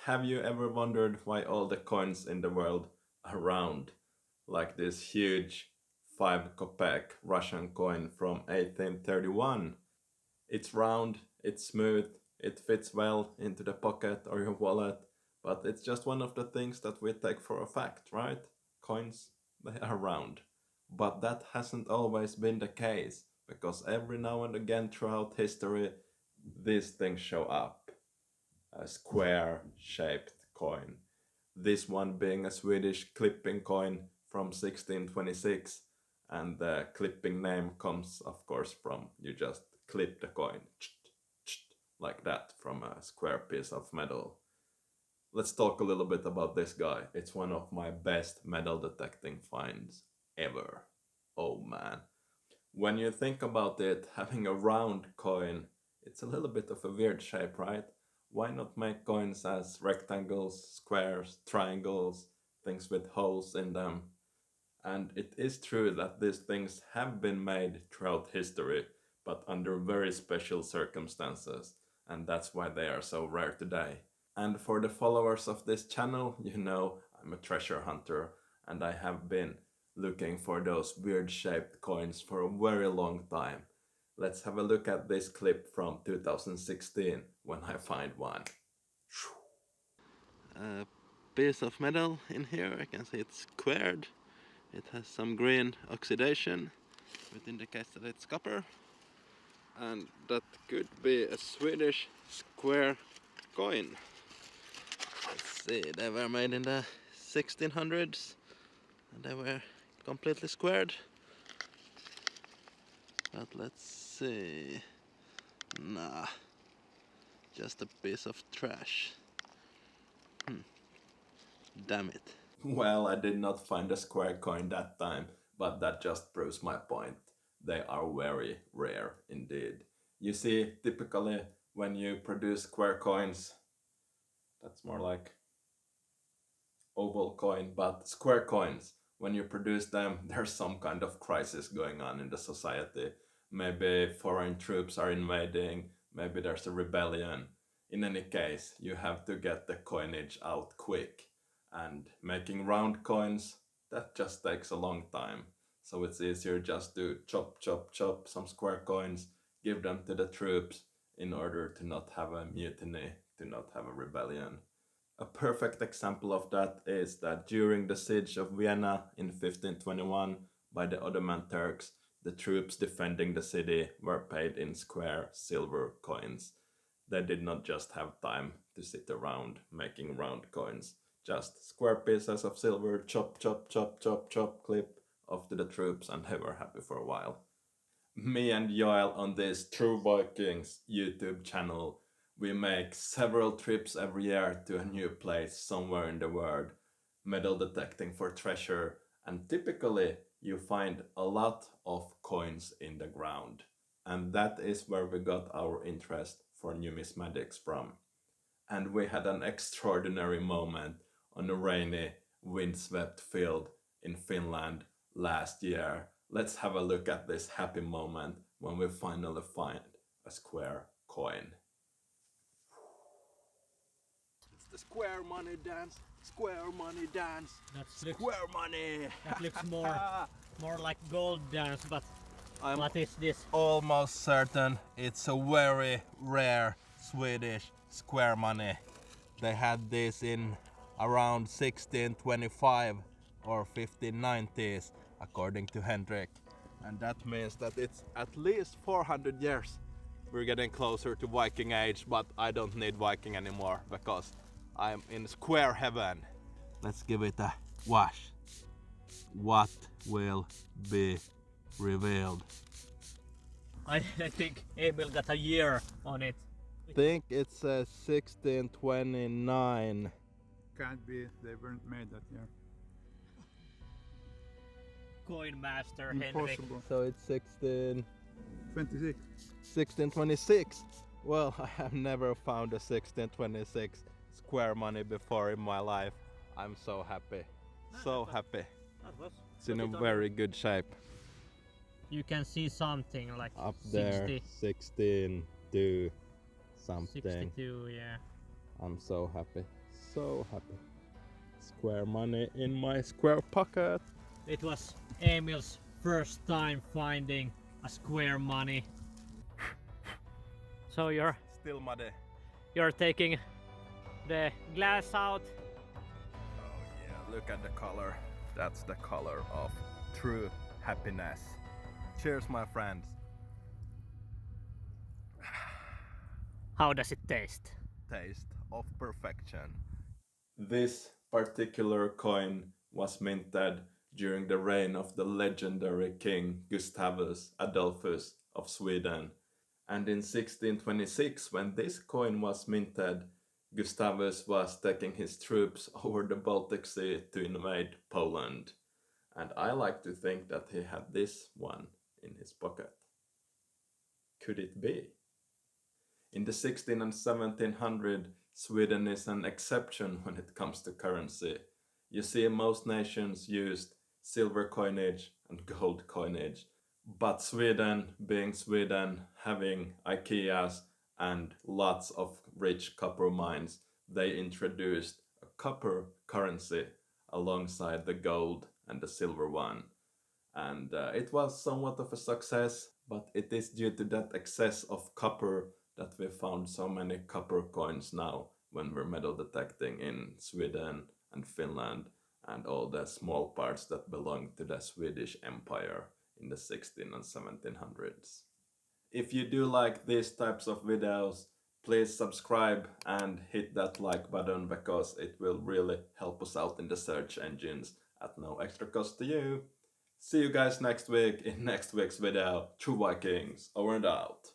Have you ever wondered why all the coins in the world are round? Like this huge 5 kopeck Russian coin from 1831. It's round, it's smooth, it fits well into the pocket or your wallet, but it's just one of the things that we take for a fact, right? Coins, they are round. But that hasn't always been the case, because every now and again throughout history, these things show up. A square shaped coin. This one being a Swedish Klipping coin from 1626, and the Klipping name comes, of course, from you just clip the coin like that from a square piece of metal. Let's talk a little bit about this guy. It's one of my best metal detecting finds ever. Oh man. When you think about it, having a round coin, it's a little bit of a weird shape, right? Why not make coins as rectangles, squares, triangles, things with holes in them? And it is true that these things have been made throughout history, but under very special circumstances, and that's why they are so rare today. And for the followers of this channel, you know I'm a treasure hunter, and I have been looking for those weird shaped coins for a very long time. Let's have a look at this clip from 2016 when I find one. A piece of metal in here, I can see it's squared. It has some green oxidation, which indicates that it's copper. And that could be a Swedish square coin. Let's see, they were made in the 1600's and they were completely squared. But let's see. Nah, just a piece of trash. Damn it. Well, I did not find a square coin that time, but that just proves my point. They are very rare indeed. You see, typically when you produce square coins, that's more like oval coin, but square coins, when you produce them, there's some kind of crisis going on in the society. Maybe foreign troops are invading, maybe there's a rebellion. In any case, you have to get the coinage out quick. And making round coins, that just takes a long time. So it's easier just to chop, chop, chop some square coins, give them to the troops in order to not have a mutiny, to not have a rebellion. A perfect example of that is that during the siege of Vienna in 1521 by the Ottoman Turks, the troops defending the city were paid in square silver coins. They did not just have time to sit around making round coins. Just square pieces of silver, chop, chop, chop, chop, chop, clip off to the troops, and they were happy for a while. Me and Joel on this True Vikings YouTube channel, we make several trips every year to a new place somewhere in the world, metal detecting for treasure, and typically you find a lot of coins in the ground. And that is where we got our interest for numismatics from. And we had an extraordinary moment on a rainy, windswept field in Finland last year. Let's have a look at this happy moment when we finally find a square coin. It's the square money dance, square money dance, square money. That looks more like gold dance, but I'm what is this? almost certain it's a very rare Swedish square money. They had this in around 1625 or 1590s, according to Hendrik. And that means that it's at least 400 years. We're getting closer to Viking age, but I don't need Viking anymore because I'm in square heaven. Let's give it a wash. What will be revealed? I think Emil got a year on it. I think it's 1629. Can't be, they weren't made that year. Coin master Henrik. Impossible. So it's 26. 1626. Well, I have never found a 1626 square money before in my life. I'm so happy. So happy. It's in a very good shape. You can see something like Up 60, there, 16 to something. 62, yeah. I'm so happy. So happy. Square money in my square pocket. It was Emil's first time finding a square money. So Still muddy. you're taking the glass out. Oh yeah, look at the color. That's the color of true happiness. Cheers, my friends. How does it taste? Taste of perfection. This particular coin was minted during the reign of the legendary king Gustavus Adolphus of Sweden. And in 1626, when this coin was minted, Gustavus was taking his troops over the Baltic Sea to invade Poland. And I like to think that he had this one in his pocket. Could it be? In the 16 and 1700, Sweden is an exception when it comes to currency. You see, most nations used silver coinage and gold coinage. But Sweden, being Sweden, having IKEAs and lots of rich copper mines, they introduced a copper currency alongside the gold and the silver one. And it was somewhat of a success, but it is due to that excess of copper that we found so many copper coins now when we're metal detecting in Sweden and Finland and all the small parts that belong to the Swedish Empire in the 16 and 1700s. If you do like these types of videos, please subscribe and hit that like button because it will really help us out in the search engines at no extra cost to you. See you guys next week in next week's video. True Vikings, over and out.